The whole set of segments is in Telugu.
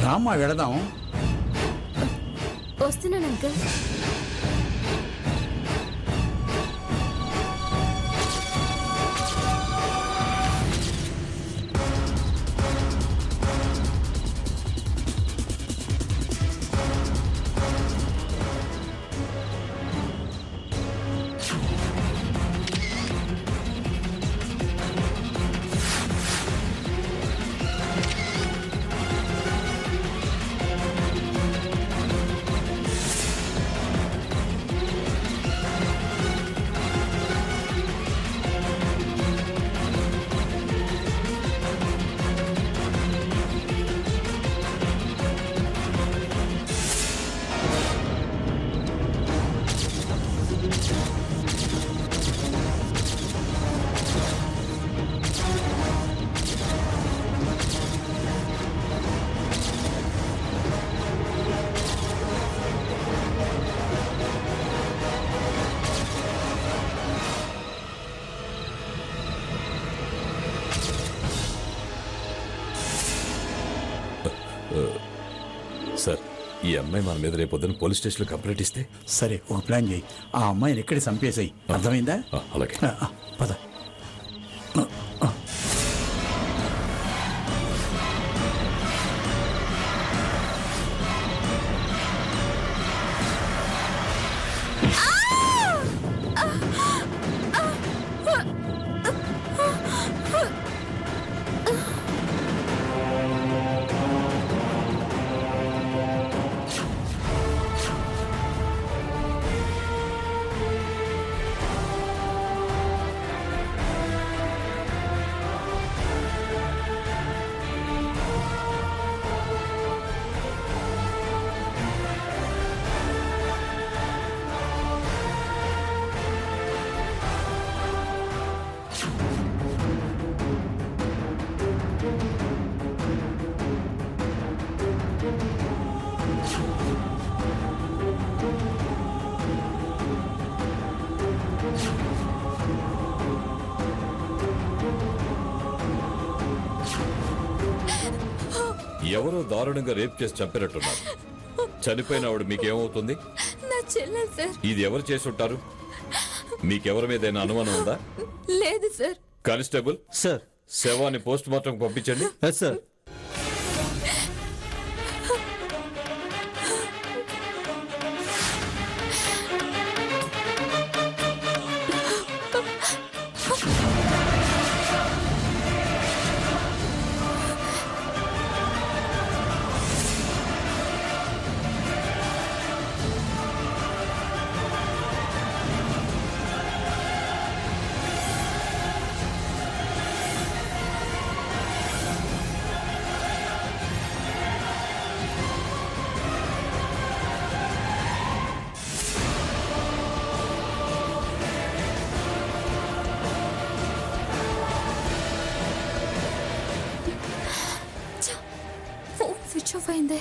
రామ్మా వెళదాం. వస్తున్నాను అంకుల్. సార్, ఈ అమ్మాయి మన మీద రేపొద్దున పోలీస్ స్టేషన్లో కంప్లైంట్ ఇస్తే? సరే, ఒక ప్లాన్ చేయి. ఆ అమ్మాయిని ఎక్కడి చంపేసాయి. అర్థమైందా? అలాగే. పద. ఎవరో దారుణంగా రేప్ చేసి చంపినట్టున్నారు. చనిపోయిన ఆవిడ మీకేమవుతుంది? నా చెల్లెలు సార్. ఇది ఎవరు చేసి ఉంటారు? మీకెవరి మీద ఏదైనా అనుమానం ఉందా? లేదు సార్. కానిస్టేబుల్ సార్, శవాన్ని పోస్ట్ మార్టం పంపించండి. సార్. స్విచ్ ఆఫ్ అయిందే.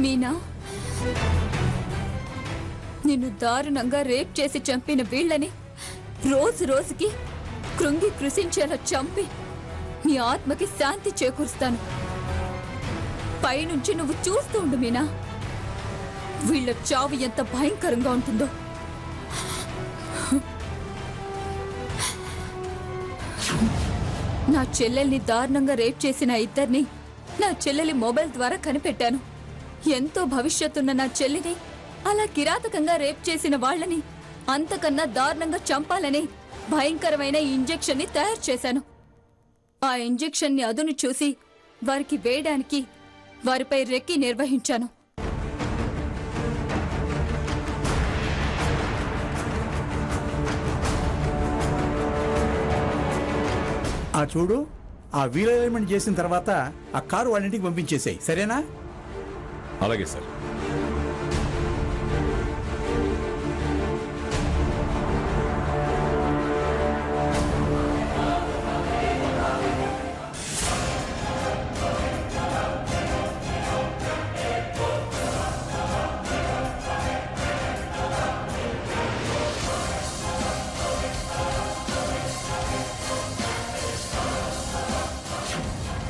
మీనా, నిన్ను దారుణంగా రేప్ చేసి చంపిన వీళ్ళని రోజు రోజుకి కృంగి కృషించేలా చంపి నీ ఆత్మకి శాంతి చేకూరుస్తాను. పైనుంచి నువ్వు చూస్తూ ఉండు మీనా, వీళ్ళ చావు ఎంత భయంకరంగా ఉంటుందో. నా చెల్లెల్ని దారుణంగా రేప్ చేసిన ఇద్దరిని నా చెల్లెలి మొబైల్ ద్వారా కనిపెట్టాను. ఎంతో భవిష్యత్తున్న నా చెల్లిని అలా కిరాతకంగా రేప్ చేసిన వాళ్ళని అంతకన్నా దారుణంగా చంపాలని భయంకరమైన ఇంజెక్షన్ ని తయారు చేశాను. ఆ ఇంజెక్షన్ ని అదును చూసి వారికి వేయడానికి వారిపై రెక్కి నిర్వహించాను. ఆ చూడు, ఆ వీల్ అలైన్మెంట్ చేసిన తర్వాత ఆ కారు వాళ్ళ ఇంటికి పంపించేసాయి, సరేనా? అలాగే సార్.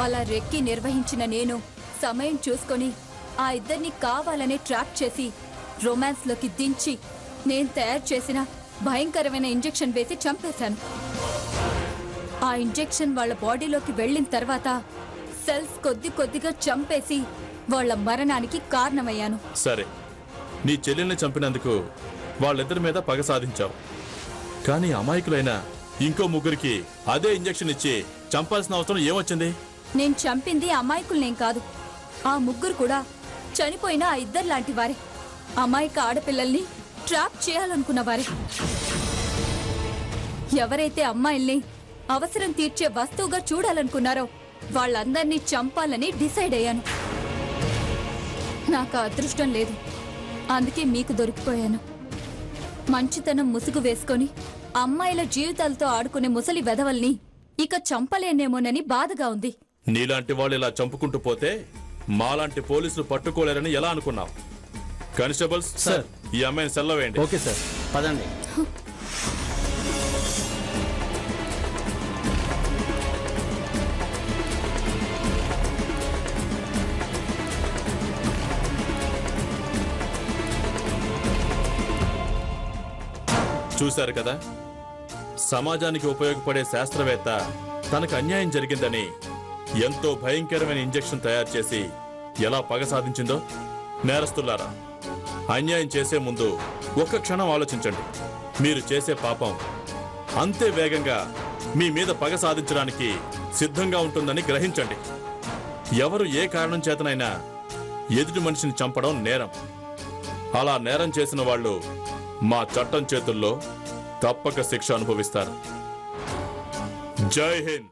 అలా రెక్కి నిర్వహించిన నేను సమయం చూసుకొని ఆ ఇద్దరిని కావాలనే ట్రాప్ చేసి రొమాన్స్ లోకి దించి నేను తయారు చేసిన భయంకరమైన ఇంజెక్షన్ వేసి చంపేశాను. ఆ ఇంజెక్షన్ వాళ్ళ బాడీలోకి వెళ్ళిన తర్వాత సెల్స్ కొద్ది కొద్దిగా చంపేసి వాళ్ళ మరణానికి కారణమయ్యాను. సరే, నీ చెల్లెల్ని చంపినందుకు వాళ్ళిద్దరి మీద పగ సాధించావు. కానీ అమాయకులైన ఇంకో ముగ్గురికి అదే ఇంజెక్షన్ ఇచ్చి చంపాల్సిన అవసరం ఏమొచ్చింది? నేను చంపింది అమాయకుల్నేం కాదు, ఆ ముగ్గురు కూడా చనిపోయిన ఆ ఇద్దరు లాంటి వారే. అమాయక ఆడపిల్లల్ని ట్రాప్ చేయాలనుకున్నవారే. ఎవరైతే అమ్మాయిల్ని అవసరం తీర్చే వస్తువుగా చూడాలనుకున్నారో వాళ్ళందర్నీ చంపాలని డిసైడ్ అయ్యాను. నాకు అదృష్టం లేదు, అందుకే మీకు దొరికిపోయాను. మంచితనం ముసుగు వేసుకొని అమ్మాయిల జీవితాలతో ఆడుకునే ముసలి వెధవల్ని ఇక చంపలేనేమోనని బాధగా ఉంది. నీలాంటి వాళ్ళు ఇలా చంపుకుంటూ పోతే మాలాంటి పోలీసులు పట్టుకోలేరని ఎలా అనుకున్నావు? కానిస్టేబుల్స్ సార్, ఈ అమ్మాయిని సెల్లో వేయండి. ఓకే సార్, పదండి. చూశారు కదా, సమాజానికి ఉపయోగపడే శాస్త్రవేత్త తనకు అన్యాయం జరిగిందని ఎంతో భయంకరమైన ఇంజెక్షన్ తయారు చేసి ఎలా పగ సాధించిందో. నేరస్తులారా, అన్యాయం చేసే ముందు ఒక్క క్షణం ఆలోచించండి. మీరు చేసే పాపం అంతే వేగంగా మీ మీద పగ సాధించడానికి సిద్ధంగా ఉంటుందని గ్రహించండి. ఎవరు ఏ కారణం చేతనైనా ఎదుటి మనిషిని చంపడం నేరం. అలా నేరం చేసిన వాళ్ళు మా చట్టం చేతుల్లో తప్పక శిక్ష అనుభవిస్తారు. జై హింద్.